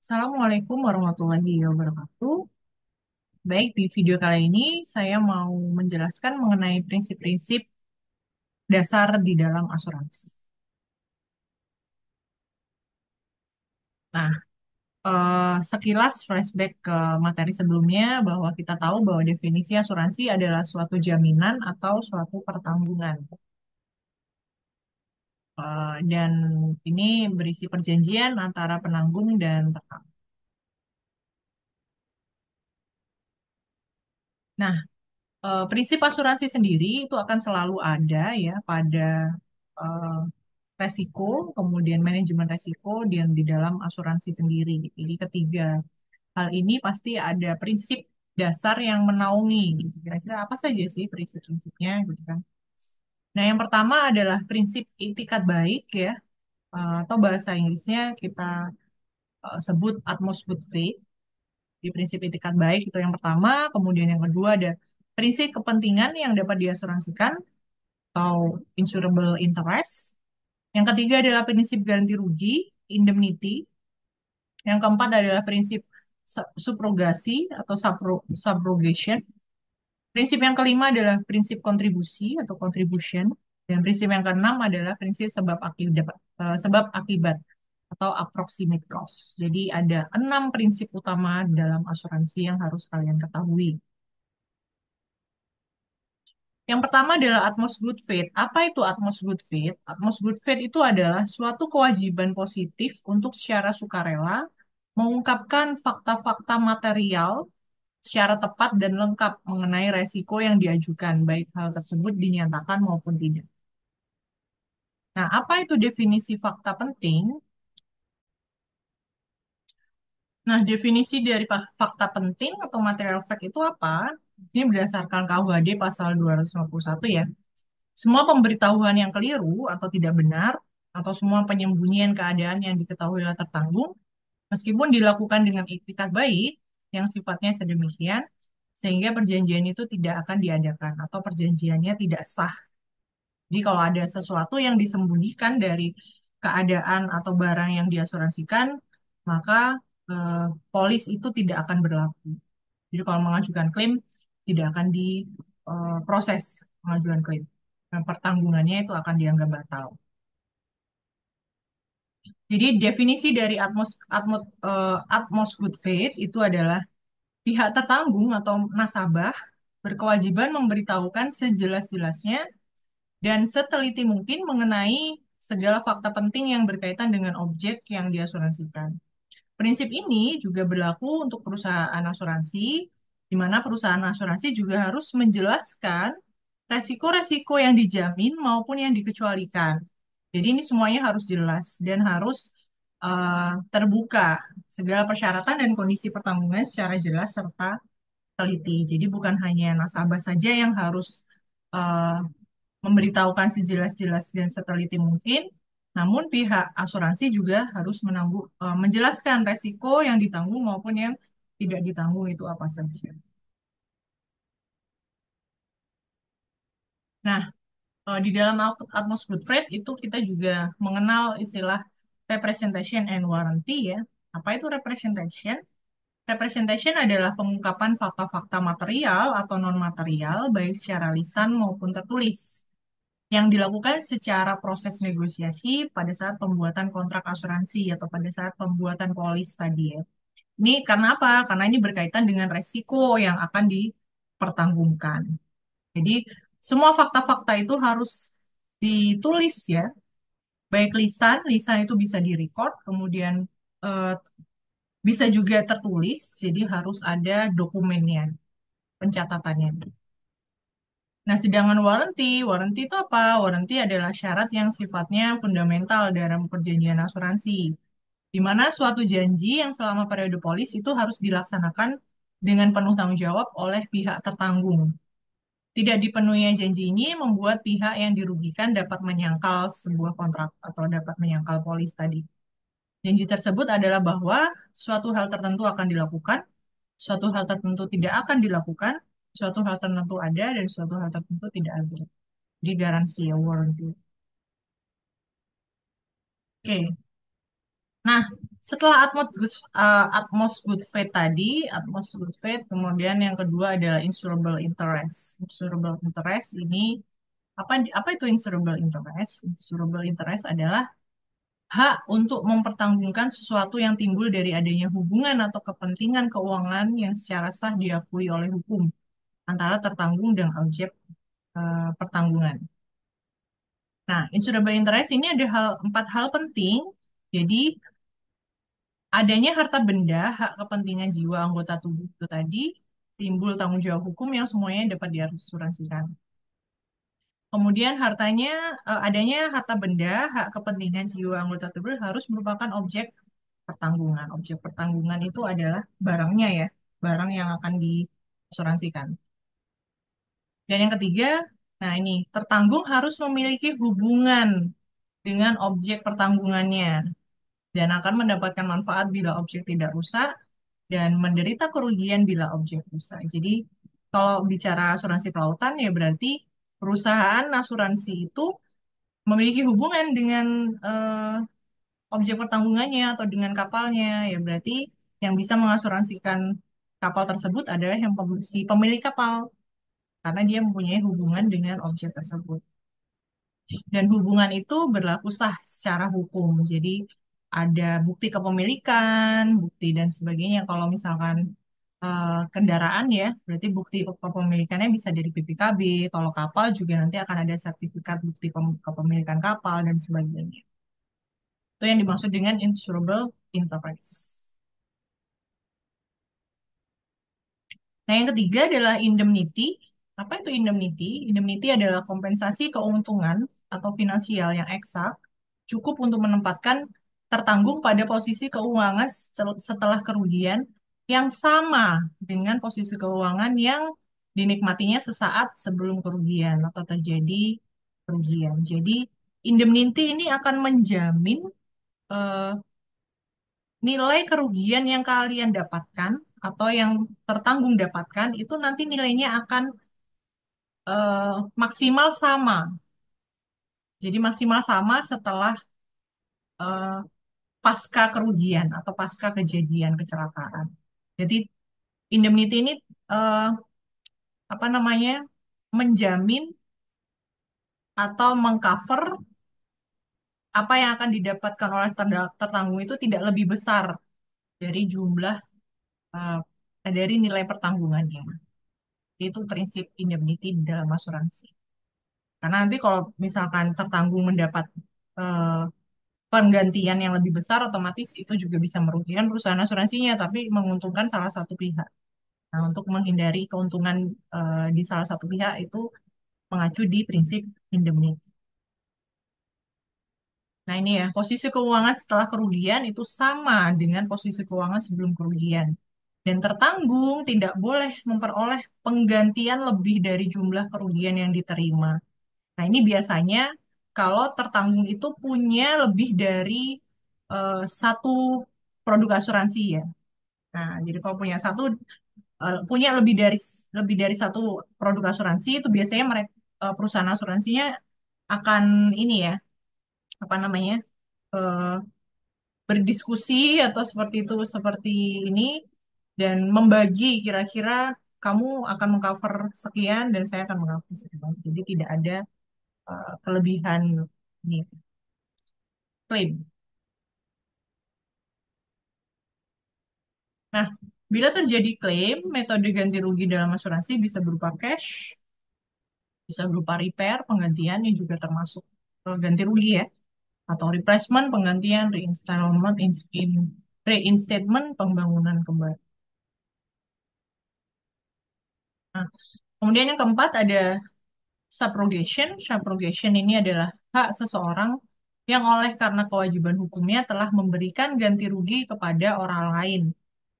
Assalamualaikum warahmatullahi wabarakatuh. Baik, di video kali ini saya mau menjelaskan mengenai prinsip-prinsip dasar di dalam asuransi. Nah, sekilas flashback ke materi sebelumnya bahwa kita tahu bahwa definisi asuransi adalah suatu jaminan atau suatu pertanggungan. Dan ini berisi perjanjian antara penanggung dan tertanggung. Nah, prinsip asuransi sendiri itu akan selalu ada ya pada eh, resiko, kemudian manajemen resiko dan di dalam asuransi sendiri. Jadi ketiga hal ini pasti ada prinsip dasar yang menaungi gitu. Kira-kira apa saja sih prinsip-prinsipnya gitu kan. Nah, yang pertama adalah prinsip itikat baik ya, atau bahasa Inggrisnya kita sebut utmost good faith. Di prinsip itikat baik itu yang pertama, kemudian yang kedua ada prinsip kepentingan yang dapat diasuransikan atau insurable interest. Yang ketiga adalah prinsip ganti rugi, indemnity. Yang keempat adalah prinsip subrogasi atau subrogation. Prinsip yang kelima adalah prinsip kontribusi atau contribution. Dan prinsip yang keenam adalah prinsip sebab akibat atau approximate cost. Jadi ada 6 prinsip utama dalam asuransi yang harus kalian ketahui. Yang pertama adalah utmost good faith. Apa itu utmost good faith? Utmost good faith itu adalah suatu kewajiban positif untuk secara sukarela mengungkapkan fakta-fakta material secara tepat dan lengkap mengenai resiko yang diajukan, baik hal tersebut dinyatakan maupun tidak. Nah, apa itu definisi fakta penting? Nah, definisi dari fakta penting atau material fact itu apa? Ini berdasarkan KUHD pasal 251 ya. Semua pemberitahuan yang keliru atau tidak benar, atau semua penyembunyian keadaan yang diketahui telah tertanggung, meskipun dilakukan dengan itikat baik, yang sifatnya sedemikian, sehingga perjanjian itu tidak akan diadakan, atau perjanjiannya tidak sah. Jadi kalau ada sesuatu yang disembunyikan dari keadaan atau barang yang diasuransikan, maka polis itu tidak akan berlaku. Jadi kalau mengajukan klaim, tidak akan diproses pengajuan klaim. Dan pertanggungannya itu akan dianggap batal. Jadi definisi dari utmost good faith itu adalah pihak tertanggung atau nasabah berkewajiban memberitahukan sejelas-jelasnya dan seteliti mungkin mengenai segala fakta penting yang berkaitan dengan objek yang diasuransikan. Prinsip ini juga berlaku untuk perusahaan asuransi, di mana perusahaan asuransi juga harus menjelaskan resiko-resiko yang dijamin maupun yang dikecualikan. Jadi ini semuanya harus jelas dan harus terbuka segala persyaratan dan kondisi pertanggungan secara jelas serta teliti. Jadi bukan hanya nasabah saja yang harus uh, memberitahukan sejelas-jelas dan seteliti mungkin, namun pihak asuransi juga harus menjelaskan resiko yang ditanggung maupun yang tidak ditanggung itu apa saja. Nah, di dalam Atmos Good Faith itu kita juga mengenal istilah representation and warranty ya. Apa itu representation? Representation adalah pengungkapan fakta-fakta material atau non-material, baik secara lisan maupun tertulis, yang dilakukan secara proses negosiasi pada saat pembuatan kontrak asuransi atau pada saat pembuatan polis tadi ya. Ini karena apa? Karena ini berkaitan dengan resiko yang akan dipertanggungkan. Jadi semua fakta-fakta itu harus ditulis ya, baik lisan, lisan itu bisa direcord, kemudian eh, bisa juga tertulis, jadi harus ada dokumennya, pencatatannya. Nah, sedangkan warranty, warranty itu apa? Warranty adalah syarat yang sifatnya fundamental dalam perjanjian asuransi, di mana suatu janji yang selama periode polis itu harus dilaksanakan dengan penuh tanggung jawab oleh pihak tertanggung. Tidak dipenuhinya janji ini membuat pihak yang dirugikan dapat menyangkal sebuah kontrak atau dapat menyangkal polis tadi. Janji tersebut adalah bahwa suatu hal tertentu akan dilakukan, suatu hal tertentu tidak akan dilakukan, suatu hal tertentu ada, dan suatu hal tertentu tidak ada. Di garansi ya, warranty. Oke. Nah, Setelah Atmos Good Faith tadi, Atmos Good Faith, kemudian yang kedua adalah insurable interest. Insurable interest ini apa itu insurable interest? Insurable interest adalah hak untuk mempertanggungan sesuatu yang timbul dari adanya hubungan atau kepentingan keuangan yang secara sah diakui oleh hukum antara tertanggung dan objek pertanggungan. Nah, insurable interest ini ada empat hal penting. Jadi, adanya harta benda, hak kepentingan jiwa anggota tubuh itu tadi, timbul tanggung jawab hukum yang semuanya dapat diasuransikan. Kemudian adanya harta benda, hak kepentingan jiwa anggota tubuh harus merupakan objek pertanggungan. Objek pertanggungan itu adalah barangnya ya, barang yang akan diasuransikan. Dan yang ketiga, nah ini, tertanggung harus memiliki hubungan dengan objek pertanggungannya dan akan mendapatkan manfaat bila objek tidak rusak dan menderita kerugian bila objek rusak. Jadi kalau bicara asuransi kelautan ya berarti perusahaan asuransi itu memiliki hubungan dengan objek pertanggungannya atau dengan kapalnya ya berarti yang bisa mengasuransikan kapal tersebut adalah si pemilik kapal karena dia mempunyai hubungan dengan objek tersebut. Dan hubungan itu berlaku sah secara hukum. Jadi ada bukti kepemilikan, bukti dan sebagainya. Kalau misalkan kendaraan ya, berarti bukti kepemilikannya bisa dari PPKB. Kalau kapal juga nanti akan ada sertifikat bukti kepemilikan kapal dan sebagainya. Itu yang dimaksud dengan insurable enterprise. Nah, yang ketiga adalah indemnity. Apa itu indemnity? Indemnity adalah kompensasi keuntungan atau finansial yang eksak, cukup untuk menempatkan tertanggung pada posisi keuangan setelah kerugian yang sama dengan posisi keuangan yang dinikmatinya sesaat sebelum kerugian atau terjadi kerugian. Jadi, indemnity ini akan menjamin eh, nilai kerugian yang kalian dapatkan atau yang tertanggung dapatkan itu nanti nilainya akan maksimal sama. Jadi maksimal sama setelah eh, pasca kerugian atau pasca kejadian kecelakaan. Jadi indemnity ini eh, apa namanya menjamin atau mengcover apa yang akan didapatkan oleh tertanggung itu tidak lebih besar dari jumlah eh, dari nilai pertanggungannya. Itu prinsip indemnity di dalam asuransi. Karena nanti kalau misalkan tertanggung mendapat eh, penggantian yang lebih besar, otomatis itu juga bisa merugikan perusahaan asuransinya, tapi menguntungkan salah satu pihak. Nah, untuk menghindari keuntungan di salah satu pihak itu mengacu di prinsip indemnity. Nah, ini ya, posisi keuangan setelah kerugian itu sama dengan posisi keuangan sebelum kerugian. Dan tertanggung tidak boleh memperoleh penggantian lebih dari jumlah kerugian yang diterima. Nah, ini biasanya kalau tertanggung itu punya lebih dari satu produk asuransi ya. Nah, jadi kalau punya lebih dari satu produk asuransi itu biasanya mereka perusahaan asuransinya akan ini ya, apa namanya? eh, berdiskusi atau seperti itu seperti ini dan membagi kira-kira kamu akan mengcover sekian dan saya akan mengcover sekian. Jadi tidak ada kelebihan ini klaim. Nah, bila terjadi klaim, metode ganti rugi dalam asuransi bisa berupa cash, bisa berupa repair, penggantian yang juga termasuk ganti rugi ya, atau replacement, penggantian, reinstatement, pembangunan kembali. Nah, kemudian yang keempat ada subrogation. Subrogation ini adalah hak seseorang yang oleh karena kewajiban hukumnya telah memberikan ganti rugi kepada orang lain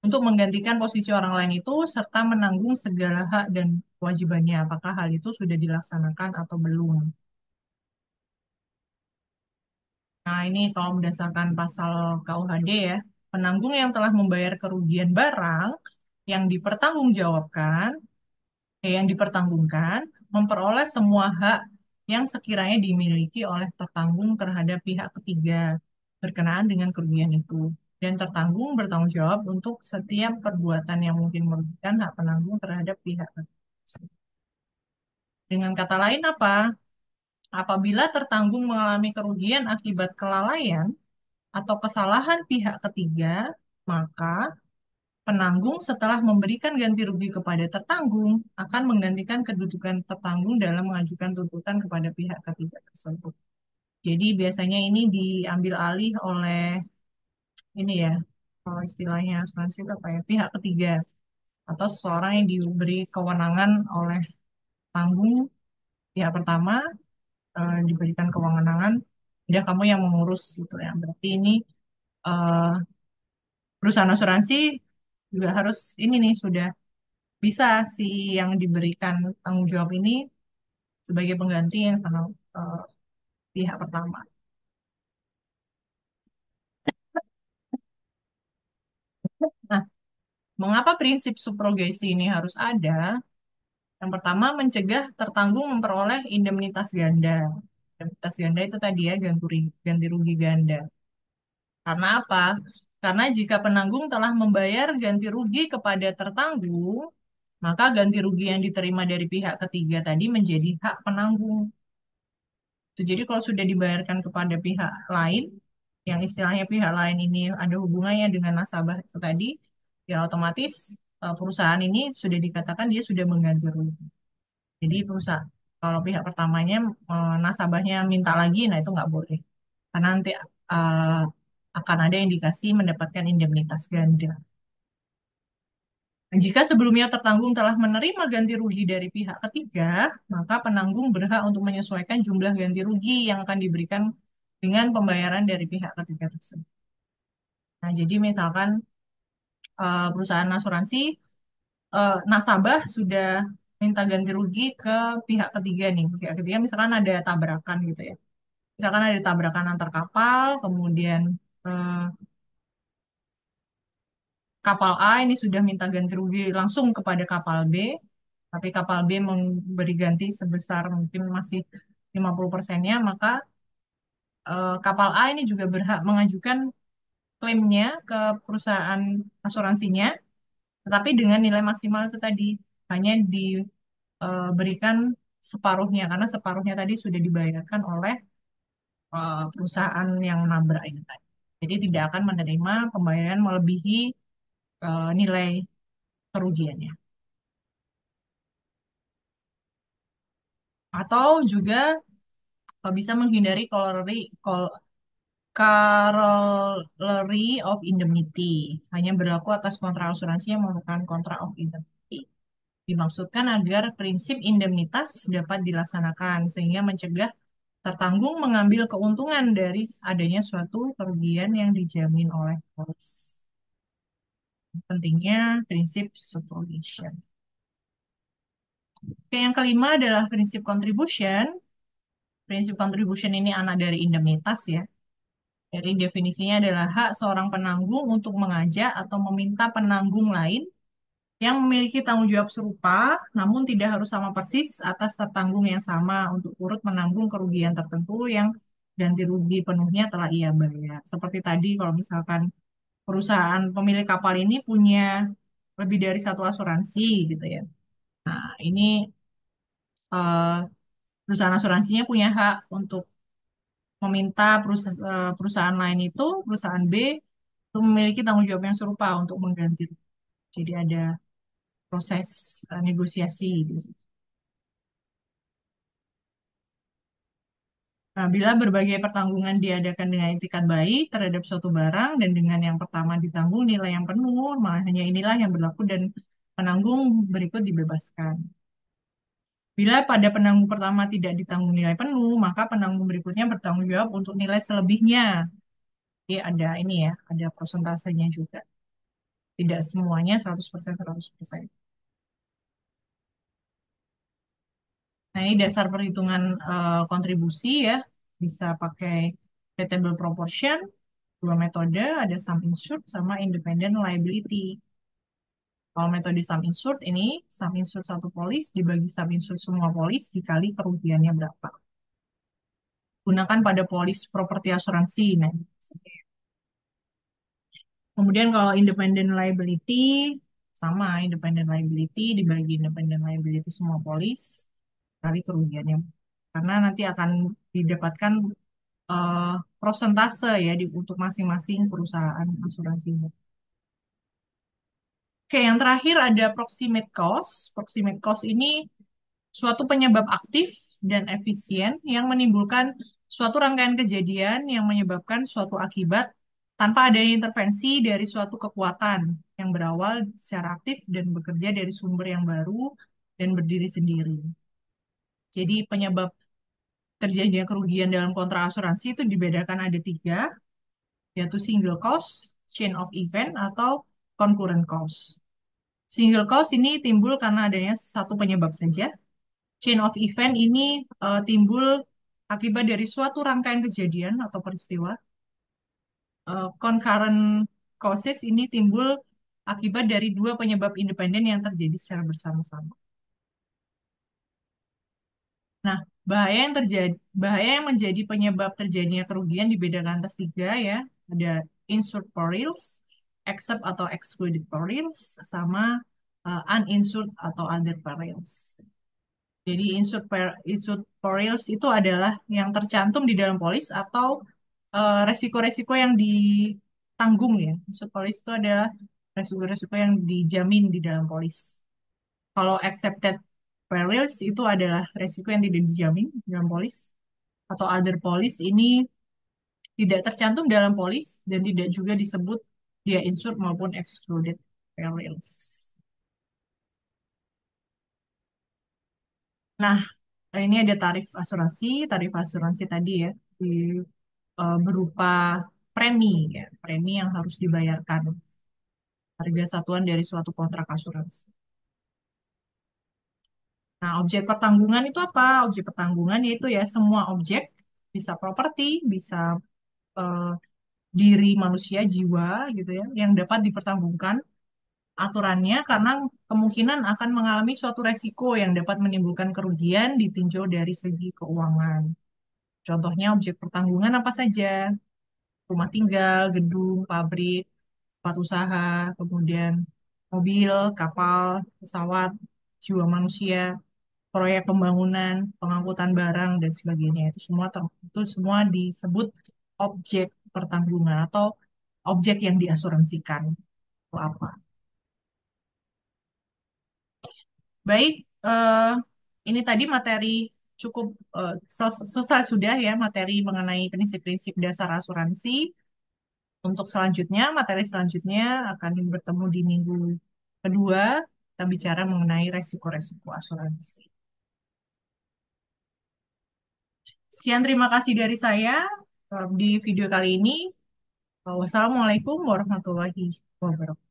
untuk menggantikan posisi orang lain itu serta menanggung segala hak dan kewajibannya. Apakah hal itu sudah dilaksanakan atau belum? Nah, ini kalau berdasarkan pasal KUHD ya, penanggung yang telah membayar kerugian barang yang dipertanggungjawabkan, yang dipertanggungkan, memperoleh semua hak yang sekiranya dimiliki oleh tertanggung terhadap pihak ketiga berkenaan dengan kerugian itu. dan tertanggung bertanggung jawab untuk setiap perbuatan yang mungkin merugikan hak penanggung terhadap pihak tersebut. Dengan kata lain apa? Apabila tertanggung mengalami kerugian akibat kelalaian atau kesalahan pihak ketiga, maka penanggung setelah memberikan ganti rugi kepada tertanggung akan menggantikan kedudukan tertanggung dalam mengajukan tuntutan kepada pihak ketiga tersebut. Jadi biasanya ini diambil alih oleh ini ya, kalau istilahnya asuransi itu apa ya, pihak ketiga atau seseorang yang diberi kewenangan oleh tanggung pihak pertama, diberikan kewenangan, udah kamu yang mengurus gitu ya. Berarti ini eh, perusahaan asuransi juga harus ini nih sudah bisa si yang diberikan tanggung jawab ini sebagai pengganti yang karena eh, pihak pertama. Nah, mengapa prinsip subrogasi ini harus ada? Yang pertama, mencegah tertanggung memperoleh indemnitas ganda. Indemnitas ganda itu tadi ya, ganti rugi ganda. Karena apa? Karena jika penanggung telah membayar ganti rugi kepada tertanggung, maka ganti rugi yang diterima dari pihak ketiga tadi menjadi hak penanggung. Jadi kalau sudah dibayarkan kepada pihak lain, yang istilahnya pihak lain ini ada hubungannya dengan nasabah itu tadi, ya otomatis perusahaan ini sudah dikatakan dia sudah mengganti rugi. Jadi perusahaan kalau pihak pertamanya nasabahnya minta lagi, nah itu nggak boleh. Karena nanti eh, akan ada indikasi mendapatkan indemnitas ganda. Jika sebelumnya tertanggung telah menerima ganti rugi dari pihak ketiga, maka penanggung berhak untuk menyesuaikan jumlah ganti rugi yang akan diberikan dengan pembayaran dari pihak ketiga tersebut. Nah, jadi misalkan perusahaan asuransi, nasabah sudah minta ganti rugi ke pihak ketiga nih. Pihak ketiga misalkan ada tabrakan gitu ya. Misalkan ada tabrakan antar kapal, kemudian eh, kapal A ini sudah minta ganti rugi langsung kepada kapal B, tapi kapal B memberi ganti sebesar mungkin masih 50%-nya, maka kapal A ini juga berhak mengajukan klaimnya ke perusahaan asuransinya, tetapi dengan nilai maksimal itu tadi hanya diberikan separuhnya, karena separuhnya tadi sudah dibayarkan oleh perusahaan yang nabrak ini tadi. Jadi tidak akan menerima pembayaran melebihi nilai kerugiannya. Atau juga bisa menghindari corollary of indemnity. Hanya berlaku atas kontrak asuransi yang merupakan kontrak of indemnity. Dimaksudkan agar prinsip indemnitas dapat dilaksanakan sehingga mencegah tertanggung mengambil keuntungan dari adanya suatu kerugian yang dijamin oleh polis. Pentingnya prinsip subrogation. Oke, yang kelima adalah prinsip contribution. Prinsip contribution ini anak dari indemnitas ya. Jadi definisinya adalah hak seorang penanggung untuk mengajak atau meminta penanggung lain yang memiliki tanggung jawab serupa, namun tidak harus sama persis atas tertanggung yang sama untuk turut menanggung kerugian tertentu yang ganti rugi penuhnya telah ia bayar. Seperti tadi kalau misalkan perusahaan pemilik kapal ini punya lebih dari satu asuransi gitu ya. Nah, ini eh, perusahaan asuransinya punya hak untuk meminta perusahaan lain itu, perusahaan B, untuk memiliki tanggung jawab yang serupa untuk mengganti. Jadi ada proses negosiasi di situ. Nah, bila berbagai pertanggungan diadakan dengan itikat baik terhadap suatu barang dan dengan yang pertama ditanggung nilai yang penuh, malah hanya inilah yang berlaku dan penanggung berikut dibebaskan. Bila pada penanggung pertama tidak ditanggung nilai penuh, maka penanggung berikutnya bertanggung jawab untuk nilai selebihnya. Jadi ada ini ya, ada persentasenya juga. Tidak semuanya 100%, 100%. Nah, ini dasar perhitungan kontribusi ya. Bisa pakai ratable proportion, dua metode, ada sum insured sama independent liability. Kalau metode sum insured ini, sum insured satu polis dibagi sum insured semua polis dikali kerugiannya berapa. Gunakan pada polis properti asuransi. Nah, Kemudian kalau independent liability, sama independent liability dibagi independent liability semua polis kali kerugiannya. Karena nanti akan didapatkan eh, prosentase ya untuk masing-masing perusahaan asuransinya. Oke, yang terakhir ada proximate cause. Proximate cause ini suatu penyebab aktif dan efisien yang menimbulkan suatu rangkaian kejadian yang menyebabkan suatu akibat tanpa adanya intervensi dari suatu kekuatan yang berawal secara aktif dan bekerja dari sumber yang baru dan berdiri sendiri. Jadi penyebab terjadinya kerugian dalam kontrak asuransi itu dibedakan ada tiga, yaitu single cause, chain of event, atau concurrent cause. Single cause ini timbul karena adanya satu penyebab saja. Chain of event ini timbul akibat dari suatu rangkaian kejadian atau peristiwa. Concurrent causes ini timbul akibat dari dua penyebab independen yang terjadi secara bersama-sama. Nah, bahaya yang menjadi penyebab terjadinya kerugian dibedakan atas tiga ya. Ada insured perils, except atau excluded perils, sama uninsured atau other perils. Jadi insured perils itu adalah yang tercantum di dalam polis atau resiko-resiko yang ditanggung ya. Insured polis itu adalah resiko-resiko yang dijamin di dalam polis. Kalau accepted perils itu adalah resiko yang tidak dijamin di dalam polis. Atau other polis ini tidak tercantum dalam polis dan tidak juga disebut dia insured maupun excluded perils. Nah, ini ada tarif asuransi. Tarif asuransi tadi ya, di, berupa premi ya, premi yang harus dibayarkan, harga satuan dari suatu kontrak asuransi. Nah, objek pertanggungan itu apa? Objek pertanggungan yaitu ya semua objek, bisa properti, bisa eh, diri manusia, jiwa gitu ya, yang dapat dipertanggungkan aturannya karena kemungkinan akan mengalami suatu resiko yang dapat menimbulkan kerugian ditinjau dari segi keuangan. Contohnya objek pertanggungan apa saja? Rumah tinggal, gedung, pabrik, tempat usaha, kemudian mobil, kapal, pesawat, jiwa manusia, proyek pembangunan, pengangkutan barang dan sebagainya. Itu semua disebut objek pertanggungan atau objek yang diasuransikan. Itu apa? Baik, ini tadi materi cukup selesai sudah ya materi mengenai prinsip-prinsip dasar asuransi. Untuk selanjutnya, materi selanjutnya akan bertemu di minggu kedua. Kita bicara mengenai resiko-resiko asuransi. Sekian terima kasih dari saya di video kali ini. Wassalamualaikum warahmatullahi wabarakatuh.